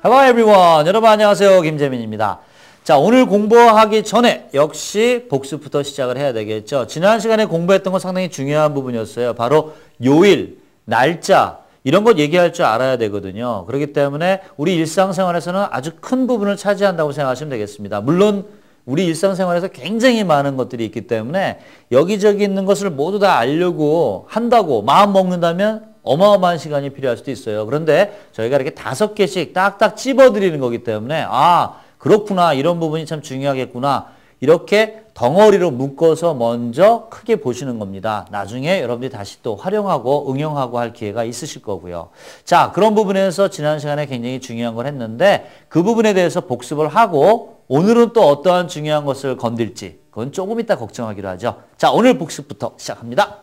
Hello everyone. 여러분 안녕하세요. 김재민입니다. 자, 오늘 공부하기 전에 역시 복습부터 시작을 해야 되겠죠. 지난 시간에 공부했던 거 상당히 중요한 부분이었어요. 바로 요일, 날짜 이런 것 얘기할 줄 알아야 되거든요. 그렇기 때문에 우리 일상생활에서는 아주 큰 부분을 차지한다고 생각하시면 되겠습니다. 물론 우리 일상생활에서 굉장히 많은 것들이 있기 때문에 여기저기 있는 것을 모두 다 알려고 한다고 마음 먹는다면 어마어마한 시간이 필요할 수도 있어요. 그런데 저희가 이렇게 5개씩 딱딱 찝어드리는 거기 때문에 아 그렇구나 이런 부분이 참 중요하겠구나 이렇게 덩어리로 묶어서 먼저 크게 보시는 겁니다. 나중에 여러분들이 다시 또 활용하고 응용하고 할 기회가 있으실 거고요. 자, 그런 부분에서 지난 시간에 굉장히 중요한 걸 했는데 그 부분에 대해서 복습을 하고 오늘은 또 어떠한 중요한 것을 건들지 그건 조금 이따 걱정하기로 하죠. 자, 오늘 복습부터 시작합니다.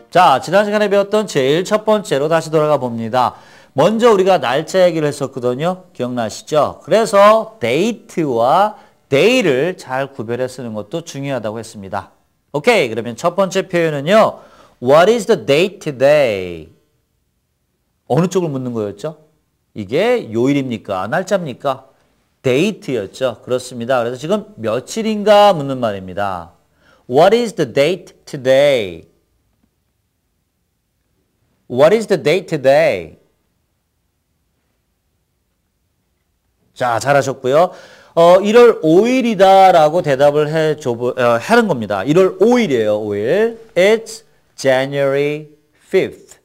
자, 지난 시간에 배웠던 제일 첫 번째로 다시 돌아가 봅니다. 먼저 우리가 날짜 얘기를 했었거든요. 기억나시죠? 그래서 date와 day를 잘 구별해 쓰는 것도 중요하다고 했습니다. 오케이, 그러면 첫 번째 표현은요. What is the date today? 어느 쪽을 묻는 거였죠? 이게 요일입니까? 날짜입니까? date였죠. 그렇습니다. 그래서 지금 며칠인가 묻는 말입니다. What is the date today? What is the date today? 자, 잘하셨고요. 1월 5일이다라고 대답을 하는 겁니다. 1월 5일이에요, 5일. It's January 5th.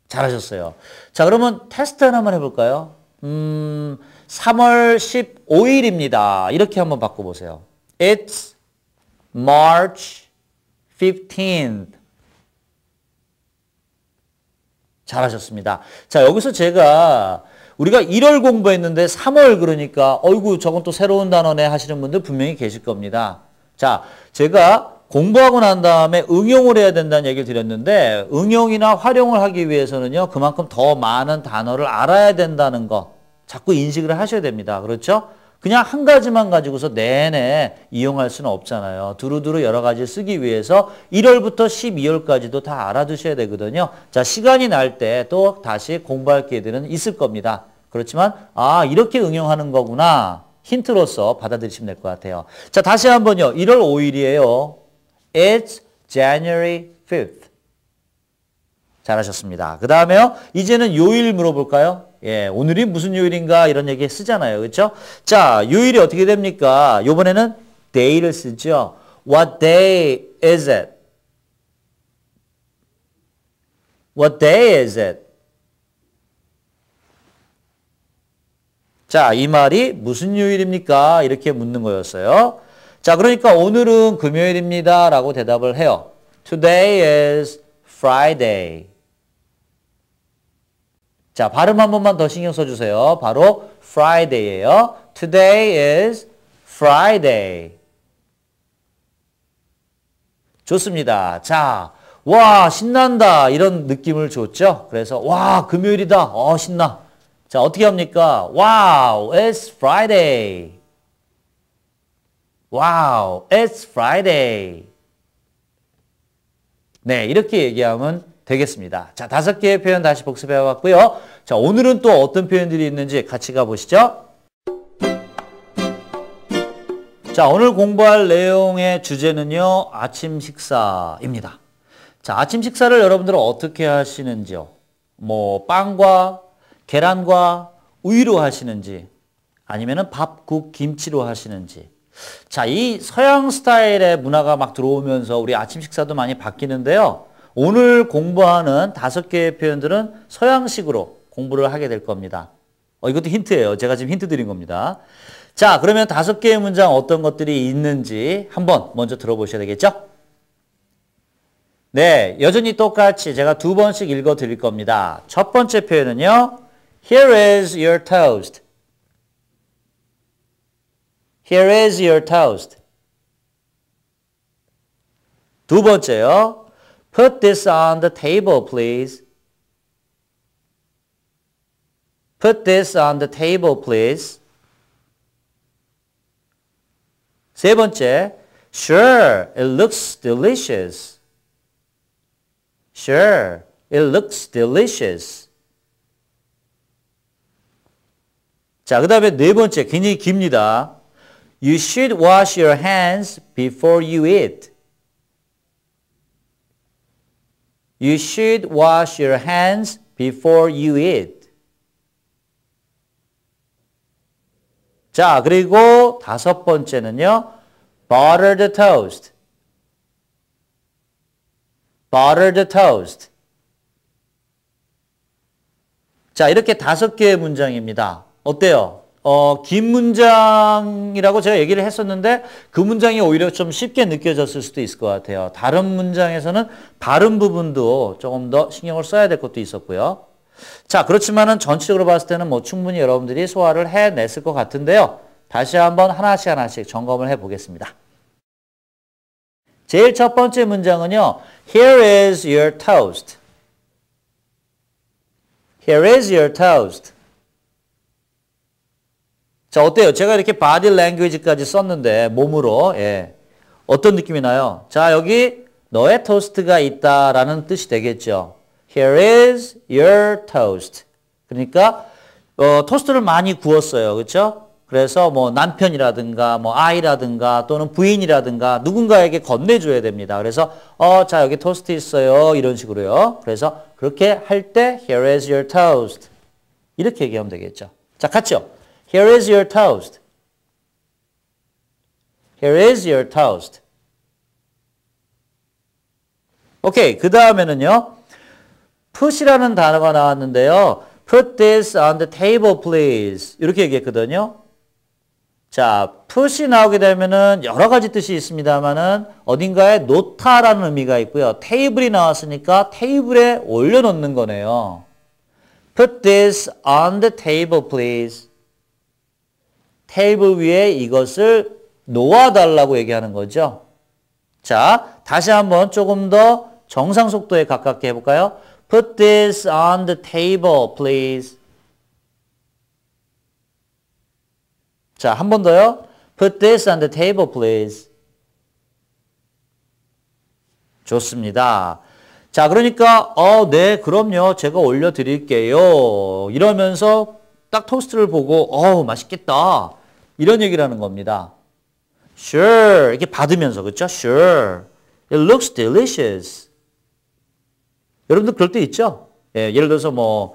잘하셨어요. 자, 그러면 테스트 하나만 해볼까요? 3월 15일입니다. 이렇게 한번 바꿔보세요. It's March 15th. 잘하셨습니다. 자, 여기서 우리가 1월 공부했는데 3월 그러니까 어이구 저건 또 새로운 단어네 하시는 분들 분명히 계실 겁니다. 자, 제가 공부하고 난 다음에 응용을 해야 된다는 얘기를 드렸는데 응용이나 활용을 하기 위해서는요. 그만큼 더 많은 단어를 알아야 된다는 거 자꾸 인식을 하셔야 됩니다. 그렇죠? 그냥 한 가지만 가지고서 내내 이용할 수는 없잖아요. 두루두루 여러 가지 쓰기 위해서 1월부터 12월까지도 다 알아두셔야 되거든요. 자, 시간이 날 때 또 다시 공부할 기회들은 있을 겁니다. 그렇지만 아 이렇게 응용하는 거구나. 힌트로서 받아들이시면 될 것 같아요. 자, 다시 한번요. 1월 5일이에요. It's January 5th. 잘하셨습니다. 그 다음에요. 이제는 요일 물어볼까요? 예, 오늘이 무슨 요일인가 이런 얘기 쓰잖아요. 그렇죠? 자, 요일이 어떻게 됩니까? 요번에는 day를 쓰죠. What day is it? What day is it? 자, 이 말이 무슨 요일입니까? 이렇게 묻는 거였어요. 자, 그러니까 오늘은 금요일입니다. 라고 대답을 해요. Today is Friday. 자, 발음 한 번만 더 신경 써주세요. 바로 Friday예요. Today is Friday. 좋습니다. 자, 와 신난다 이런 느낌을 줬죠. 그래서 와 금요일이다. 신나. 자, 어떻게 합니까? Wow, it's Friday. Wow, it's Friday. 네, 이렇게 얘기하면 되겠습니다. 자, 5개의 표현 다시 복습해 봤고요. 자, 오늘은 또 어떤 표현들이 있는지 같이 가보시죠. 자, 오늘 공부할 내용의 주제는요. 아침 식사입니다. 자, 아침 식사를 여러분들은 어떻게 하시는지요? 뭐 빵과 계란과 우유로 하시는지 아니면은 밥, 국, 김치로 하시는지. 자, 이 서양 스타일의 문화가 막 들어오면서 우리 아침 식사도 많이 바뀌는데요. 오늘 공부하는 5개의 표현들은 서양식으로 공부를 하게 될 겁니다. 이것도 힌트예요. 제가 지금 힌트 드린 겁니다. 자, 그러면 5개의 문장 어떤 것들이 있는지 한번 먼저 들어보셔야 되겠죠? 네, 여전히 똑같이 제가 2번씩 읽어 드릴 겁니다. 첫 번째 표현은요. Here is your toast. Here is your toast. 두 번째요. Put this on the table, please. Put this on the table, please. 세 번째, Sure, it looks delicious. Sure, it looks delicious. 자, 그 다음에 네 번째, 굉장히 깁니다. You should wash your hands before you eat. You should wash your hands before you eat. 자, 그리고 다섯 번째는요. Butter the toast. Butter the toast. 자, 이렇게 다섯 개의 문장입니다. 어때요? 긴 문장이라고 제가 얘기를 했었는데 그 문장이 오히려 좀 쉽게 느껴졌을 수도 있을 것 같아요. 다른 문장에서는 발음 부분도 조금 더 신경을 써야 될 것도 있었고요. 자, 그렇지만은 전체적으로 봤을 때는 뭐 충분히 여러분들이 소화를 해냈을 것 같은데요. 다시 한번 하나씩 점검을 해보겠습니다. 제일 첫 번째 문장은요. Here is your toast. Here is your toast. 자, 어때요? 제가 이렇게 body language까지 썼는데 몸으로 예. 어떤 느낌이 나요? 자, 여기 너의 토스트가 있다라는 뜻이 되겠죠. Here is your toast. 그러니까 토스트를 많이 구웠어요. 그렇죠? 그래서 뭐 남편이라든가 뭐 아이라든가 또는 부인이라든가 누군가에게 건네줘야 됩니다. 그래서 자, 여기 토스트 있어요. 이런 식으로요. 그래서 그렇게 할 때 Here is your toast. 이렇게 얘기하면 되겠죠. 자, 같이요. Here is your toast. Here is your toast. 오케이. 그 다음에는요. put이라는 단어가 나왔는데요. Put this on the table, please. 이렇게 얘기했거든요. 자, put이 나오게 되면은 여러 가지 뜻이 있습니다만은 어딘가에 놓다라는 의미가 있고요. 테이블이 나왔으니까 테이블에 올려놓는 거네요. Put this on the table, please. 테이블 위에 이것을 놓아달라고 얘기하는 거죠. 자, 다시 한번 조금 더 정상 속도에 가깝게 해볼까요? Put this on the table, please. 자, 한 번 더요. Put this on the table, please. 좋습니다. 자, 그러니까 네, 그럼요. 제가 올려드릴게요. 이러면서 딱 토스트를 보고 맛있겠다. 이런 얘기를 하는 겁니다. Sure. 이렇게 받으면서, 그렇죠? Sure. It looks delicious. 여러분들 그럴 때 있죠? 예, 예를 들어서 뭐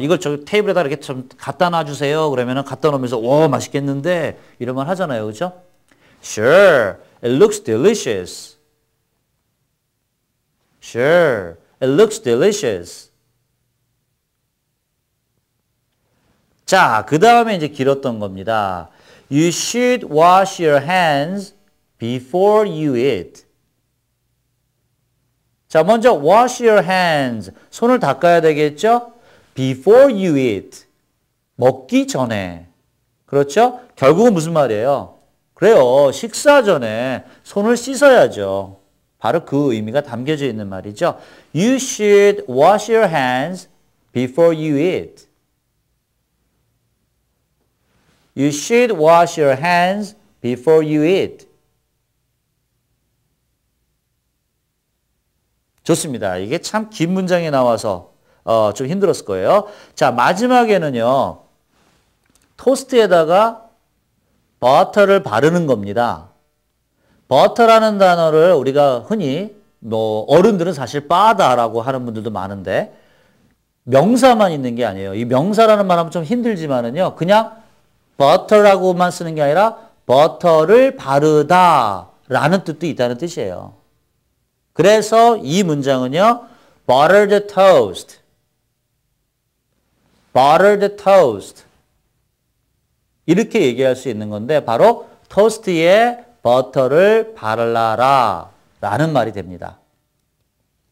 이걸 저 테이블에다 이렇게 좀 갖다 놔주세요. 그러면은 갖다 놓으면서 와 맛있겠는데 이런 말 하잖아요, 그렇죠? Sure, it looks delicious. Sure, it looks delicious. 자, 그 다음에 이제 길었던 겁니다. You should wash your hands before you eat. 자, 먼저 wash your hands. 손을 닦아야 되겠죠? Before you eat. 먹기 전에. 그렇죠? 결국은 무슨 말이에요? 그래요. 식사 전에 손을 씻어야죠. 바로 그 의미가 담겨져 있는 말이죠. You should wash your hands before you eat. You should wash your hands before you eat. 좋습니다. 이게 참 긴 문장이 나와서 좀 힘들었을 거예요. 자, 마지막에는요. 토스트에다가 버터를 바르는 겁니다. 버터라는 단어를 우리가 흔히 뭐 어른들은 사실 바다라고 하는 분들도 많은데 명사만 있는 게 아니에요. 이 명사라는 말 하면 좀 힘들지만은요. 그냥 버터라고만 쓰는 게 아니라 버터를 바르다라는 뜻도 있다는 뜻이에요. 그래서 이 문장은요. Butter the toast. Butter the toast. 이렇게 얘기할 수 있는 건데 바로 토스트에 버터를 바르라 라는 말이 됩니다.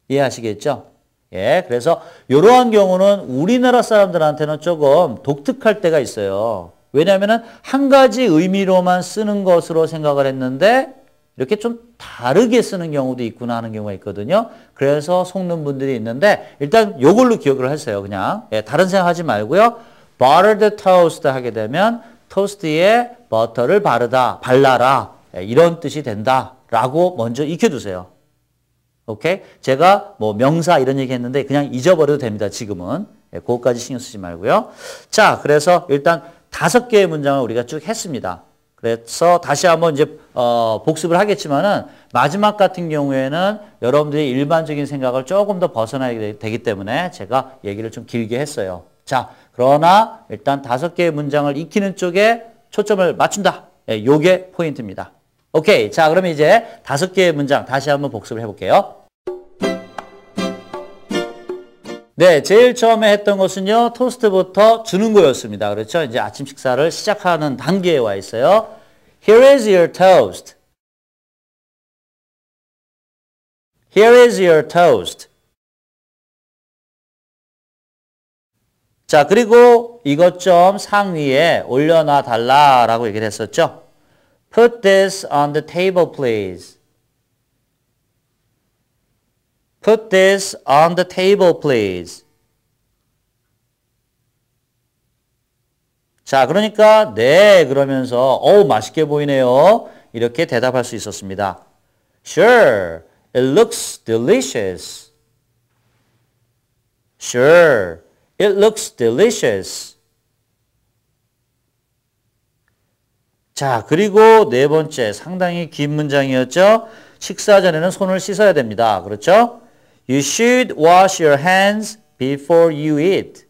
이해하시겠죠? 예, 그래서 이러한 경우는 우리나라 사람들한테는 조금 독특할 때가 있어요. 왜냐하면 한 가지 의미로만 쓰는 것으로 생각을 했는데 이렇게 좀 다르게 쓰는 경우도 있구나 하는 경우가 있거든요. 그래서 속는 분들이 있는데 일단 이걸로 기억을 하세요. 그냥 예, 다른 생각하지 말고요. Butter the toast 하게 되면 토스트에 버터를 발라라 예, 이런 뜻이 된다라고 먼저 익혀두세요. 오케이? 제가 뭐 명사 이런 얘기 했는데 그냥 잊어버려도 됩니다. 지금은. 예, 그것까지 신경 쓰지 말고요. 자, 그래서 일단 5개의 문장을 우리가 쭉 했습니다. 그래서 다시 한번 이제 복습을 하겠지만은 마지막 같은 경우에는 여러분들이 일반적인 생각을 조금 더 벗어나야 되기 때문에 제가 얘기를 좀 길게 했어요. 자, 그러나 일단 5개의 문장을 익히는 쪽에 초점을 맞춘다. 예, 요게 포인트입니다. 오케이. 자, 그러면 이제 5개의 문장 다시 한번 복습을 해볼게요. 네, 제일 처음에 했던 것은요, 토스트부터 주는 거였습니다. 그렇죠? 이제 아침 식사를 시작하는 단계에 와 있어요. Here is your toast. Here is your toast. 자, 그리고 이것 좀 상위에 올려놔 달라라고 얘기를 했었죠. Put this on the table, please. Put this on the table, please. 자, 그러니까 네 그러면서 어우 맛있게 보이네요. 이렇게 대답할 수 있었습니다. Sure, it looks delicious. Sure, it looks delicious. 자, 그리고 네 번째 상당히 긴 문장이었죠. 식사 전에는 손을 씻어야 됩니다. 그렇죠? You should wash your hands before you eat.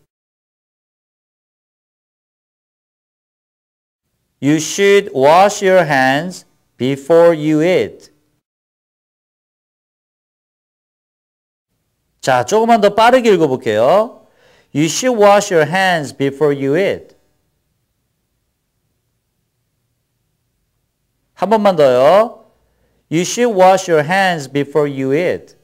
You should wash your hands before you eat. 자, 조금만 더 빠르게 읽어볼게요. You should wash your hands before you eat. 한 번만 더요. You should wash your hands before you eat.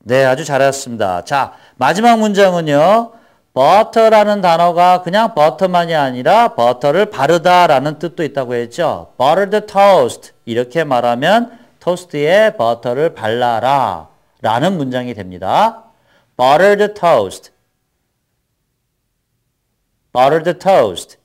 네, 아주 잘하셨습니다. 자, 마지막 문장은요. butter라는 단어가 그냥 버터만이 아니라 버터를 바르다라는 뜻도 있다고 했죠. butter the toast. 이렇게 말하면 토스트에 버터를 발라라 라는 문장이 됩니다. butter the toast. butter the toast.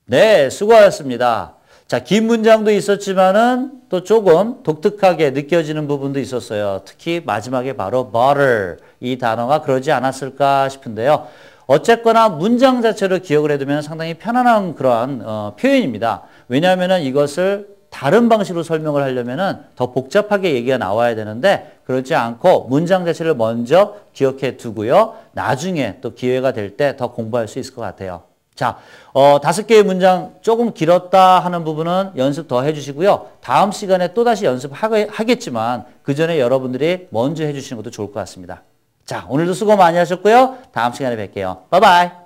네, 수고하셨습니다. 자, 긴 문장도 있었지만은 또 조금 독특하게 느껴지는 부분도 있었어요. 특히 마지막에 바로 butter 이 단어가 그러지 않았을까 싶은데요. 어쨌거나 문장 자체로 기억을 해두면 상당히 편안한 그러한 표현입니다. 왜냐하면은 이것을 다른 방식으로 설명을 하려면은 더 복잡하게 얘기가 나와야 되는데 그렇지 않고 문장 자체를 먼저 기억해 두고요. 나중에 또 기회가 될 때 더 공부할 수 있을 것 같아요. 자, 5개의 문장 조금 길었다 하는 부분은 연습 더 해주시고요. 다음 시간에 또다시 연습하겠지만 그 전에 여러분들이 먼저 해주시는 것도 좋을 것 같습니다. 자, 오늘도 수고 많이 하셨고요. 다음 시간에 뵐게요. 바이바이.